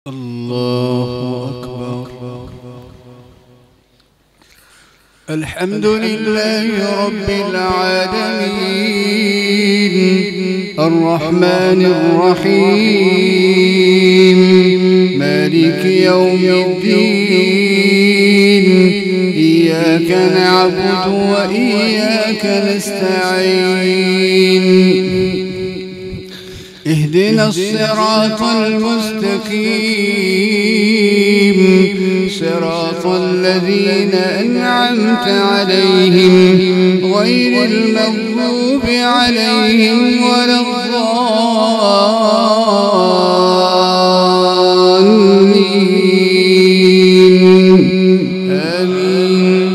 الله أكبر. الحمد لله رب العالمين الرحمن الرحيم مالك يوم الدين إياك نعبد وإياك نستعين اهدنا الصراط المستقيم صراط الذين أنعمت عليهم غير المغضوب عليهم ولا الضالين آمين.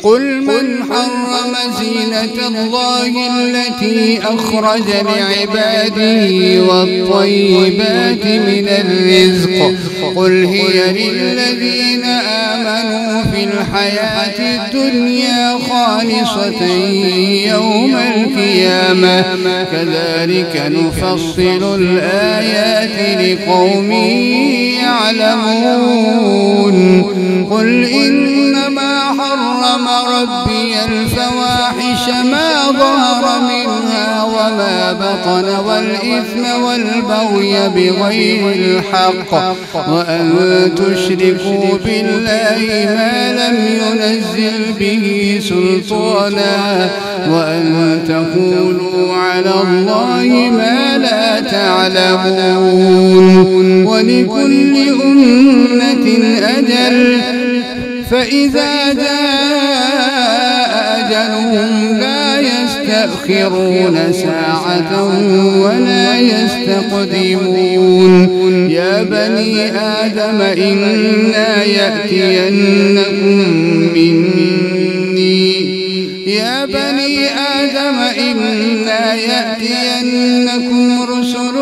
قل من حرم زينة الله التي أخرج لعباده والطيبات من الرزق قل هي للذين آمنوا في الحياة الدنيا خالصة يوم القيامة كذلك نفصل الآيات لقوم يعلمون. قل إنما حرم ربي الفواحش ما ظهر منها وما بطن والإثم والبغي بغير الحق وأن تشركوا بالله ما لم ينزل به سلطانا وأن تقولوا على الله ما لا تعلمون. ولكل أمة أجل فإذا جاء أجلهم لا يستأخرون ساعة ولا يستقدمون. يا بني آدم إما يأتينكم رسل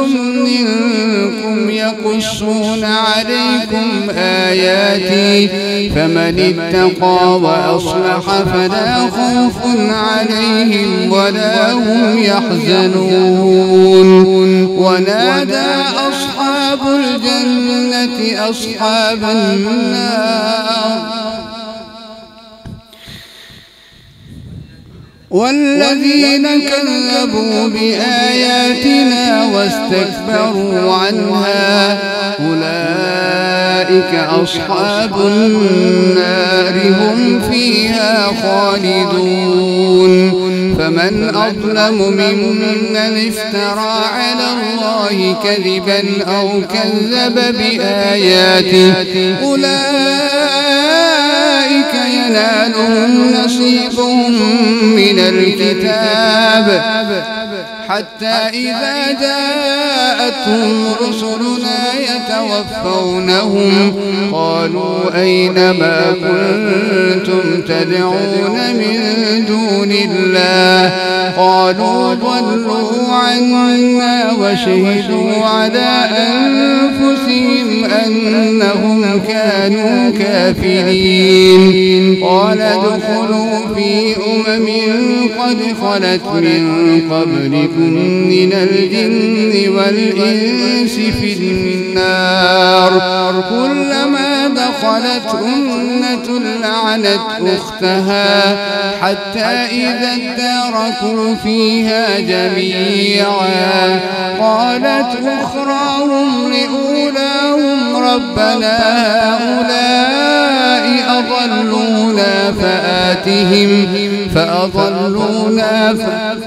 منكم يقصون عليكم آياتي فمن اتقى وأصلح فلا خوف عليهم ولا هم يحزنون. ونادى أصحاب الجنة أصحاب النار والذين كذبوا بآياتنا واستكبروا عنها أولئك أصحاب النار هم فيها خالدون. فمن أظلم ممن افترى على الله كذبا أو كذب بآياته أولئك ينالهم نصيبهم من الكتاب حتى إذا جاءتهم رسلنا يتوفونهم قالوا أين ما كنتم تدعون من دون الله قالوا ضلوا عنا وشهدوا على أنفسهم أنهم كانوا كافرين. قال ادخلوا في أمم قد خلت من قبلكم من الجن والإنس في النار كلما دخلت أمة لعنت أختها حتى إذا اداركوا فيها جميعا قالت أخراهم لأولاهم ربنا هؤلاء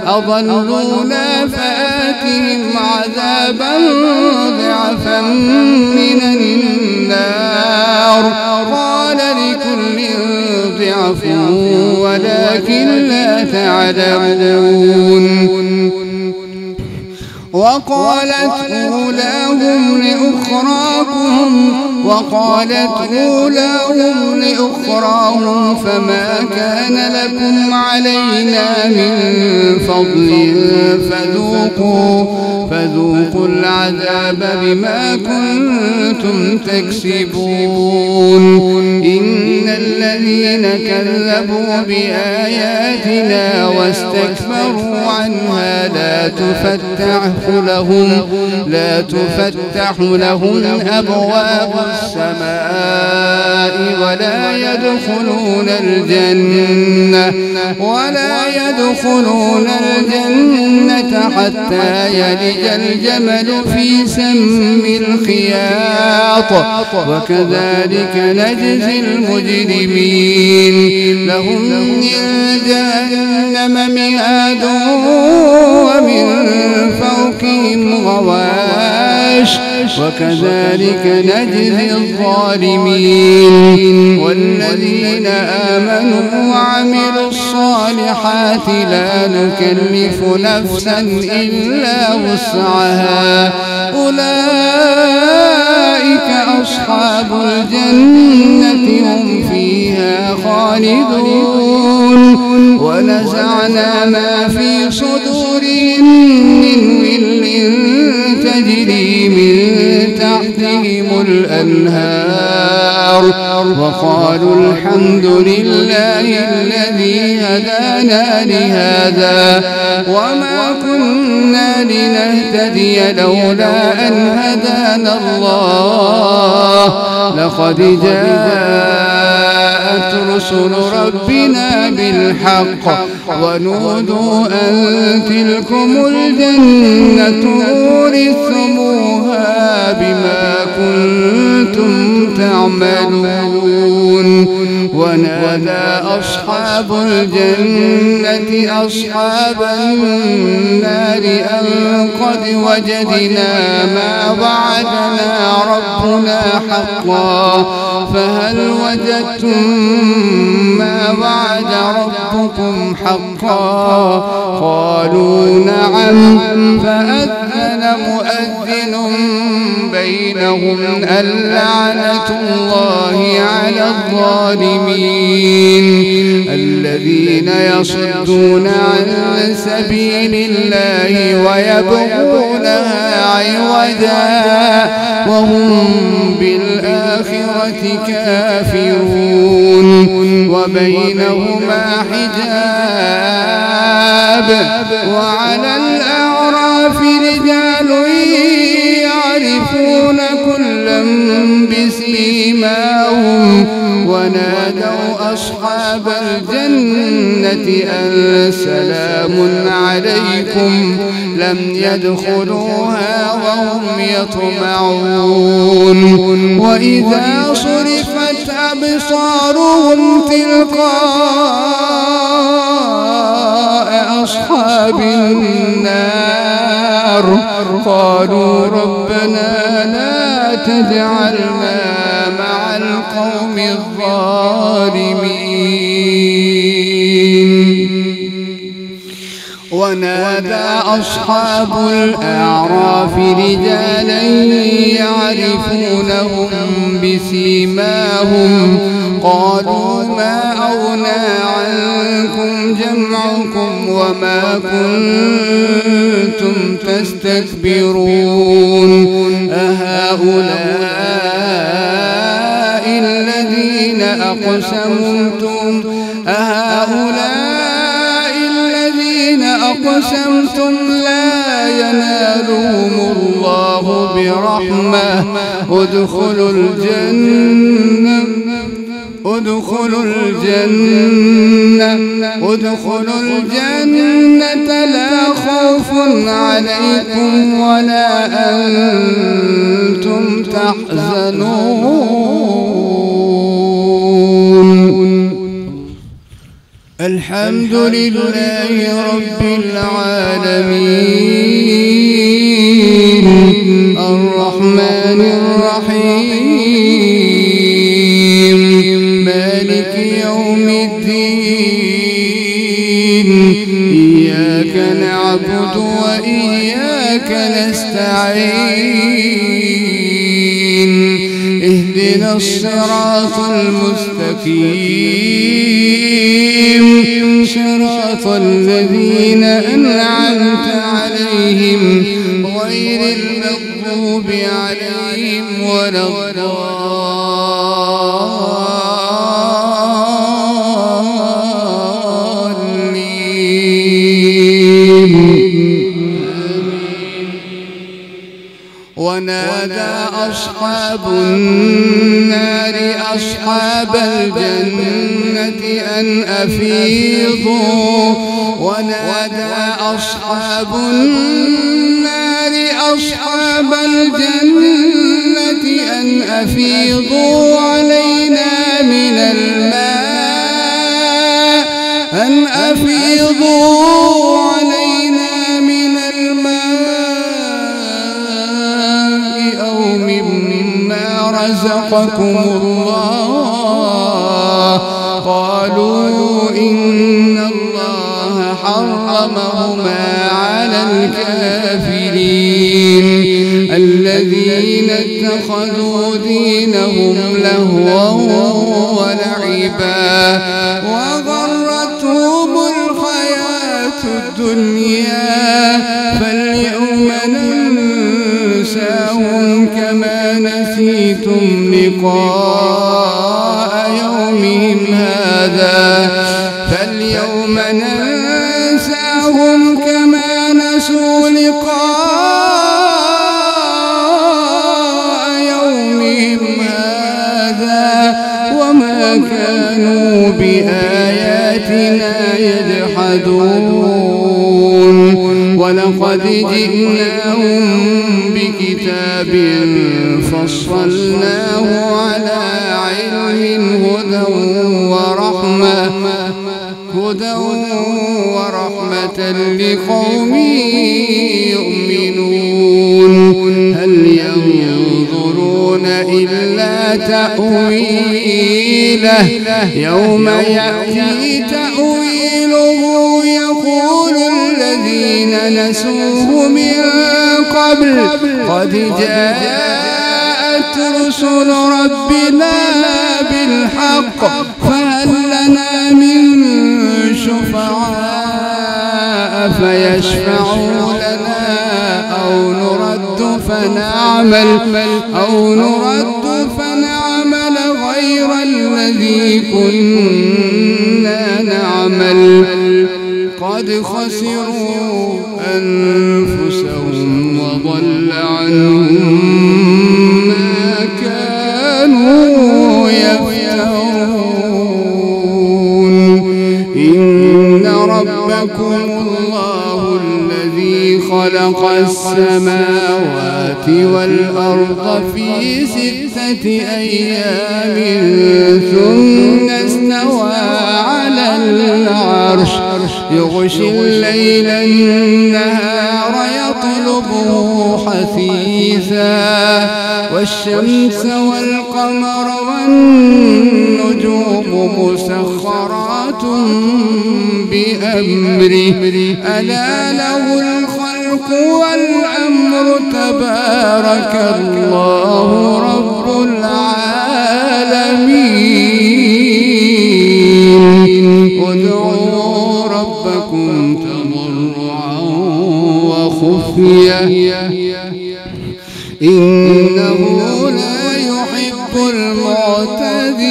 أضلونا فآتهم عذابا ضعفا من النار قال لكل ضعف ولكن لا تعلمون. وقالت أولاهم وقالت أولاهم لأخراهم فما كان لكم علينا من فضل فذوقوا العذاب بما كنتم تكسبون إن الذين كذبوا بآياتنا واستكبروا عنها لا تفتح لهم أبواب السماء ولا يدخلون الجنة حتى يلج الجمل في سم الخياط وكذلك نجزي المجرمين لهم من جهنم مهاد ومن فوقهم غواش وكذلك نجزي الظالمين والذين آمنوا وعملوا الصالحات لا نكلف نفسا إلا وسعها أولئك أصحاب الجنة هم فيها خالدون ونزعنا ما في صدورهم من غل تجري من تحتهم الأنهار وقالوا الحمد لله الذي هدانا لهذا وما كنا لنهتدي لولا أن هدانا الله لقد جاءت رسل ربنا بالحق ونودوا أن تلكم الجنة أورثتموها بما كنتم تعملون ونادى أصحاب الجنة أصحاب النار أن قد وجدنا ما وعدنا ربنا حقا فهل وجدتم ما وعد ربكم حقا قالوا نعم فأذن مؤذن بينهم اللعنة الله على الظالمين الذين يصدون عن سبيل الله ويبغونها عوجا وهم بالآخرة كافرون وبينهما حجاب وعلى الأعراف رجال يعرفون كلا بسيماهم ونادوا أصحاب الجنة أن سلام عليكم لم يدخلوها وهم يطمعون وإذا صرفت أبصارهم تلقاء أصحاب النار قالوا ربنا لا تجعلنا مع القوم الظالمين ونادى أصحاب الأعراف رجالا يعرفونهم بسيماهم قالوا ما أغنى عنكم جمعكم وما كنتم تستكبرون أهؤلاء الذين أقسمتم لا ينالهم الله برحمة ادخلوا الجنة لا خوف عليكم ولا أنتم تحزنون الحمد لله رب العالمين الرحمن الرحيم مالك يوم الدين إياك نعبد وإياك نستعين اهدنا الصراط المستقيم صراط الذين أنعمت عليهم غير المغضوب عليهم ولا ونادى أصحاب النار أصحاب الجنة أن أفيضوا أصحاب النار أصحاب الجنة أن أفيضوا علينا من الماء أو مما رزقكم الله قالوا إن الله حرمهما على الكافرين الذين اتخذوا دينهم لهوا ولعبا وغرتهم الحياة الدنيا فاليوم ننساهم كما نسيتم لقاء يومهم هذا فاليوم ننساهم كما نسوا لقاء يومهم هذا وما كانوا بآياتنا يجحدون ولقد جئناهم بكتاب فصلناه على علم هدى ورحمة لقوم يؤمنون هل ينظرون إلا تأويله يوم يأتي تأويله يقول الذين نسوه من قبل قد جاءت رسل ربنا بالحق فهل لنا من شفعاء فيشفعوا لنا أو نرد فنعمل غير الذي كنا نعمل قد خسروا أنفسهم وضل عنهم ما كانوا يفترون إن ربكم الله الذي خلق السماوات والأرض في 6 أيام ثم استوى على العرش يغشي الليل النهار يطلبه حثيثا والشمس والقمر والنجوم مسخرات بأمره ألا له الخلق والأمر تبارك الله رب العالمين ادعوا ربكم تضرعا وخفية إنه لا يحب المعتدين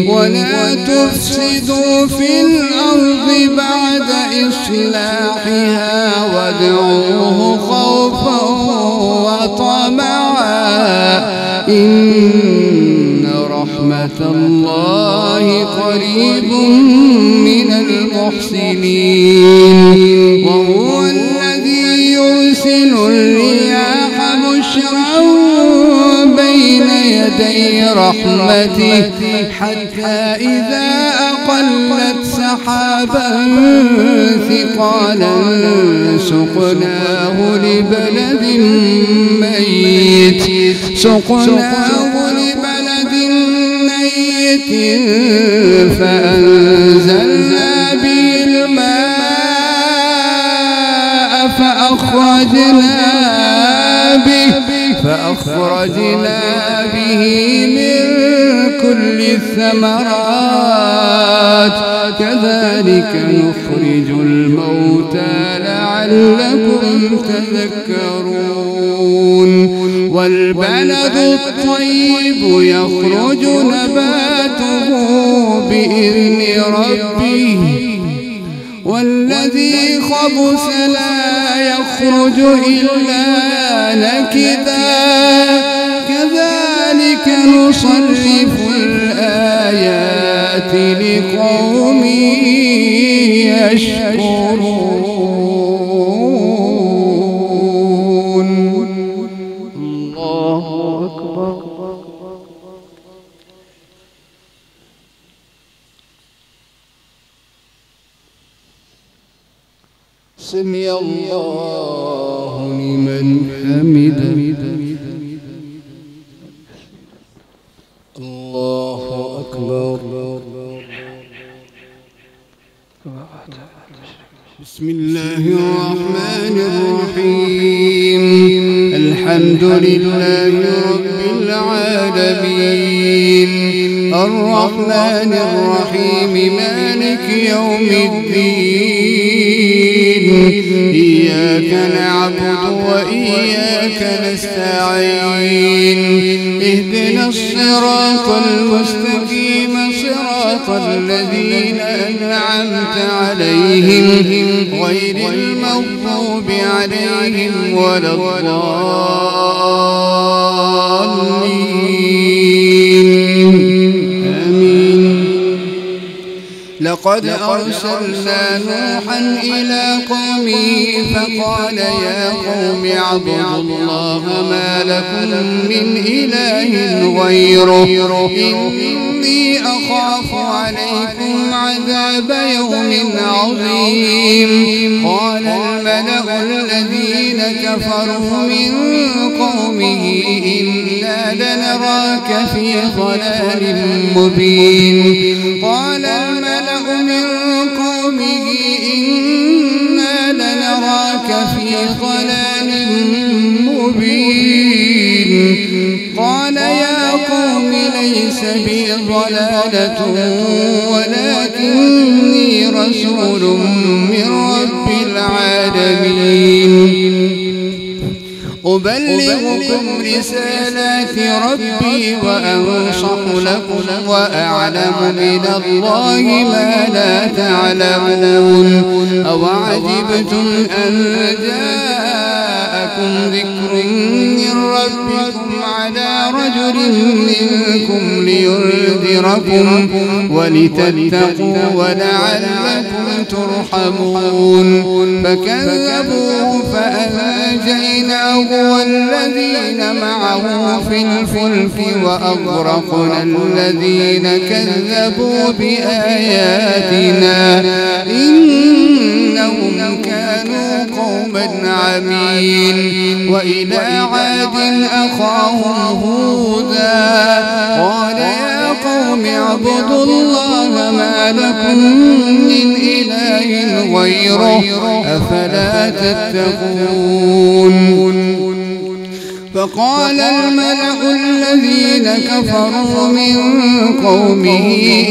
ولا تفسدوا في الأرض بعد إصلاحها وادعوه خوفا وطمعا إن رحمة الله قريب من المحسنين وهو الذي يرسل الرياح بشرا بين يدي رحمته حتى إذا أقلت سحابا ثقالا سقناه لبلد ميت فأنزلنا به الماء فأخرجنا به من كل الثمرات كذلك نخرج الموتى لعلكم تذكرون والبلد الطيب يخرج نباته بإذن ربه والذي خبث لا يخرج إلا نكدا كذلك نصرف الآيات لقوم يشكرون. الله أكبر. سمع الله لمن حمده. الله أكبر. بسم الله الرحمن الرحيم الحمد لله رب العالمين الرحمن الرحيم مالك يوم الدين إياك نعبد وإياك نستعين اهدنا الصراط المستقيم صراط الذين أنعمت عليهم غير المغضوب عليهم ولا الضالين آمين. لقد أرسلنا نوحا إلى قومه فقال يا قوم اعبدوا الله ما لكم من إله غيره إني أخاف عليكم عذاب يوم عظيم. قال الملأ الذين كفروا من قومه إنا لنراك في ضلال مبين. قال الملأ من قومه إنا لنراك في ضلال مبين. قال يا قوم ليس بي ضلالة ولكني رسول من رب العالمين أبلغكم رسالات ربي وأنصح لكم وأعلم من الله ما لا تعلمون. أوعجبتم أن جاءكم ذكر من ربكم على رجل منكم لينذركم ولتتقوا ولعلكم ترحمون. فكذبوه فأنجيناه والذين معه في الفلك وأغرقنا الذين كذبوا بآياتنا إنهم كانوا قوما عمين. وإلى عاد أخاهم هودا قال يا قوم اعبدوا الله ما لكم من إله غيره أفلا تتقون. فقال الملأ الذين كفروا من قومه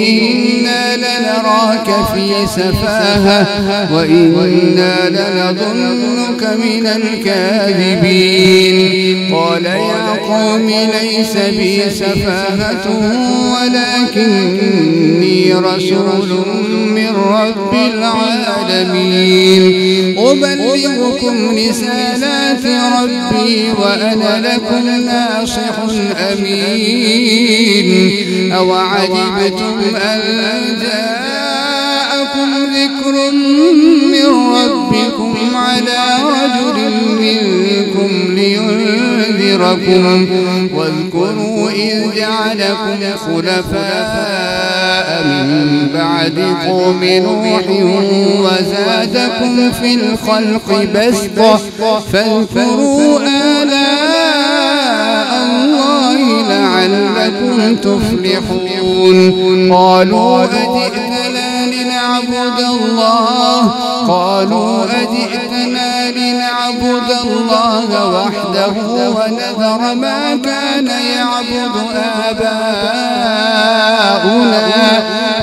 إنا لنراك في سفاهة وإنا لنظنك من الكاذبين. قال يا قوم ليس بي سفاهة ولكني رسول من رب العالمين أبلغكم رسالات ربي وأنا لكم ناصح أمين. أوعجبتم أن جاءكم ذكر من ربكم على رجل منكم لينذركم واذكروا إذ جعلكم خلفاء من بعد قوم نوح وزادكم في الخلق بسطة فاذكروا آلاء الله لعلكم تفلحون. قالوا أجئتنا لنعبد الله وحده ونذر ما كان يعبد آباؤنا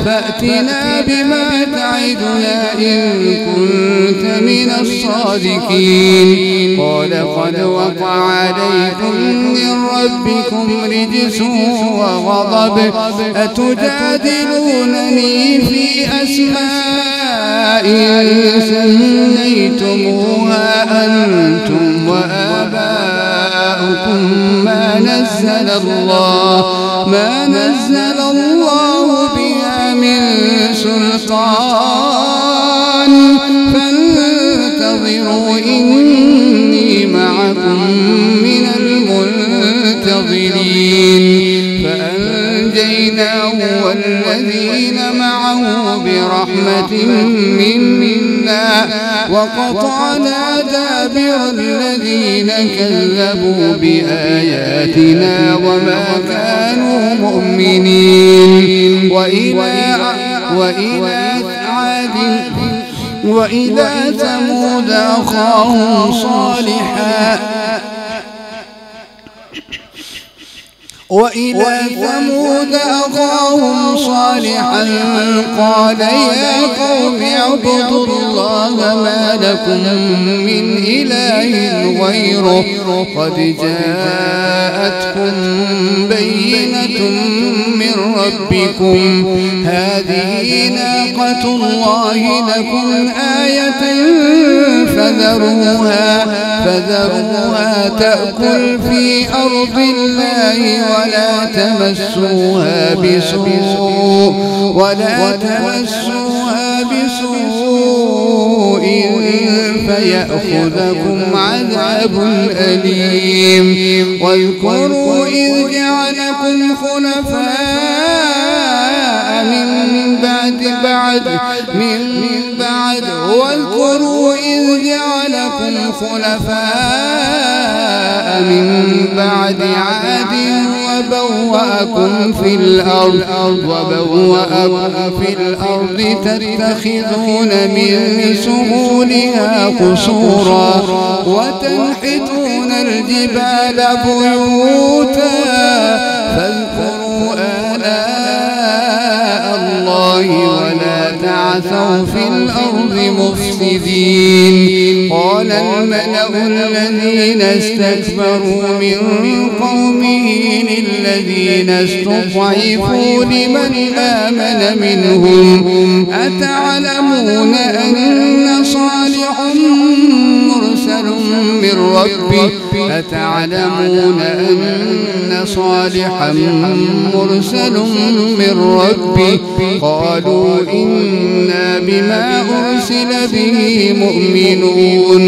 فأتنا بما تعدنا إن كنت من الصادقين قال قد وقع عليكم من ربكم رجس وغضب أتجادلونني في أسماء سميتموها أنتم وآباؤكم ما نزل الله بها من سلطان فانتظروا إني معكم من المنتظرين فأنجيناه والذين معه برحمة منا وقطعنا دابر الذين كذبوا بآياتنا وما كانوا مؤمنين وإلى ثمود أخاهم صالحا قال يا قوم اعبدوا الله ما لكم من إله غيره قد جاءتكم بينة من ربكم هذه ناقة الله لكم آية فذروها تأكل في أرض الله ولا تمسوها بسوء فيأخذكم عذاب أليم واذكروا إذ جعلكم خلفاء من بعد عاد وبوأكم في الأرض تتخذون من سهولها قصورا وتنحتون الجبال بيوتا فاذكروا آلاء الله ولا تعثوا في الأرض مفسدين قال الملأ الذين استكبروا من قومه للذين استضعفوا لمن آمن منهم أتعلمون أن صالحا مرسل من ربي قالوا إنا بما أرسل به مؤمنون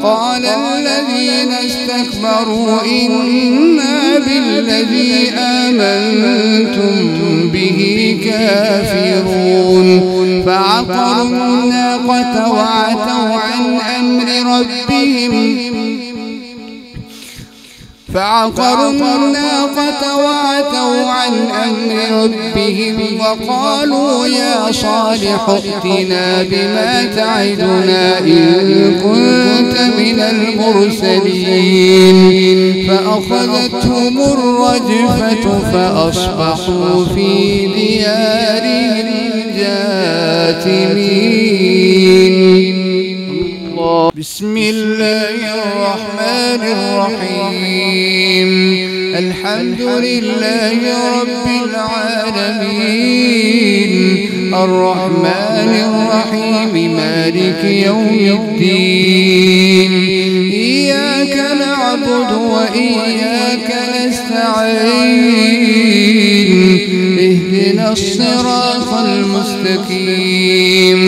قال الذين استكبروا إنا بالذي آمنتم به كافرون فعقروا الناقة وعتوا عن أمر ربهم وقالوا يا صالح ائتنا بما تعدنا إن كنت من المرسلين فأخذتهم الرجفة فأصبحوا في ديارهم جاثمين. بسم الله الرحمن الرحيم الحمد لله رب العالمين الرحمن الرحيم مالك يوم الدين إياك نعبد وإياك نستعين اهدنا الصراط المستقيم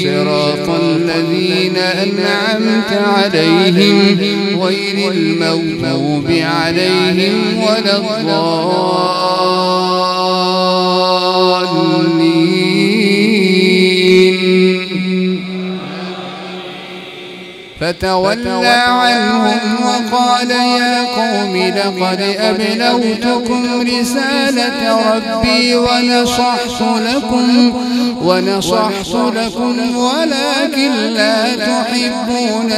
صراط الذين أنعمت عليهم غير المغضوب عليهم ولا الضالين فتولى عنهم وقال يا قوم لقد أبلغتكم رسالة ربي ونصحت لكم ولكن لا تحبون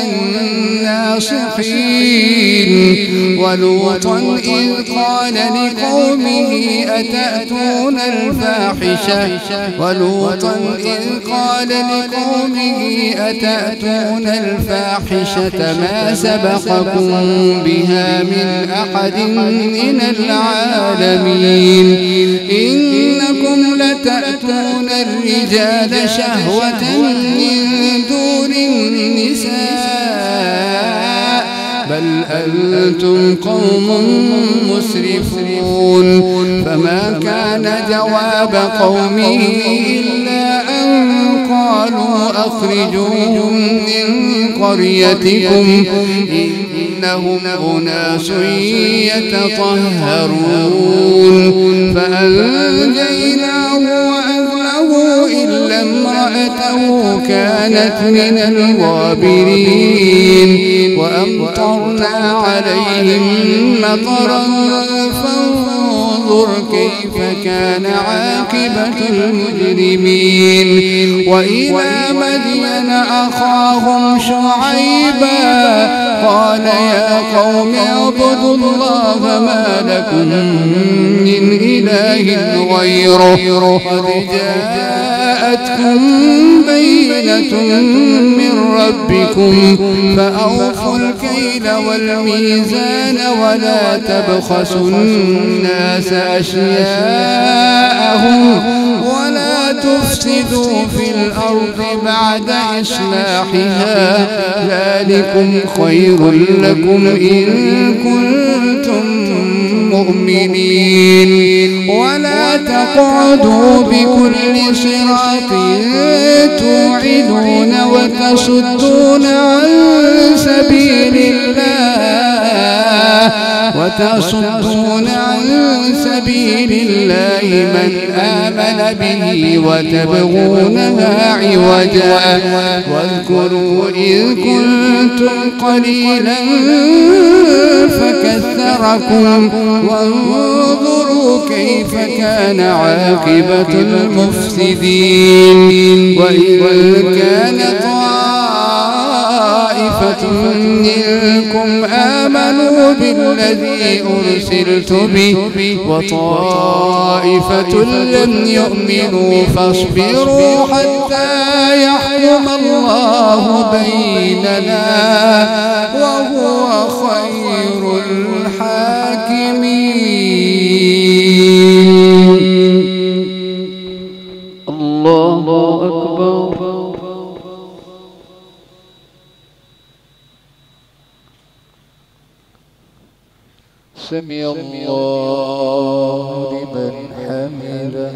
الناصحين. ولوطا إذ قال لقومه أتأتون الفاحشة ما سبقكم بها من أحد من العالمين. إنكم لتأتون الرجال شهوة من دون النساء بل أنتم قوم مسرفون. فما كان جواب قومه إلا أن قالوا أخرجوهم من قريتكم إنهم أناس يتطهرون. فأنجيناه وأهله إلا امرأته كانت من الغابرين. وأمطرنا عليهم مطرا فانظر كيف كان عاقبة المجرمين. وإلى مدين أخاهم شعيبا قال يا قوم اعبدوا الله ما لكم من إله غيره قد جاءتكم بينة من ربكم فأوفوا الكيل والميزان ولا تبخسوا الناس أشياءهم ولا تفسدوا في الأرض بعد إصلاحها ذلكم خير لكم إن كنتم مؤمنين. ولا تقعدوا بكل صراط توعدون وتصدون عن سبيل الله من آمن به وتبغونها عوجا. واذكروا إذ كنتم قليلا فكثركم وانظروا كيف كان عاقبة المفسدين. وإذ كان طائفة منكم آمنوا بالذي أرسلت به وطائفة لم يؤمنوا فاصبروا حتى يحكم الله بيننا وهو خير الحاكمين. الله أكبر. سمع الله لمن حمده.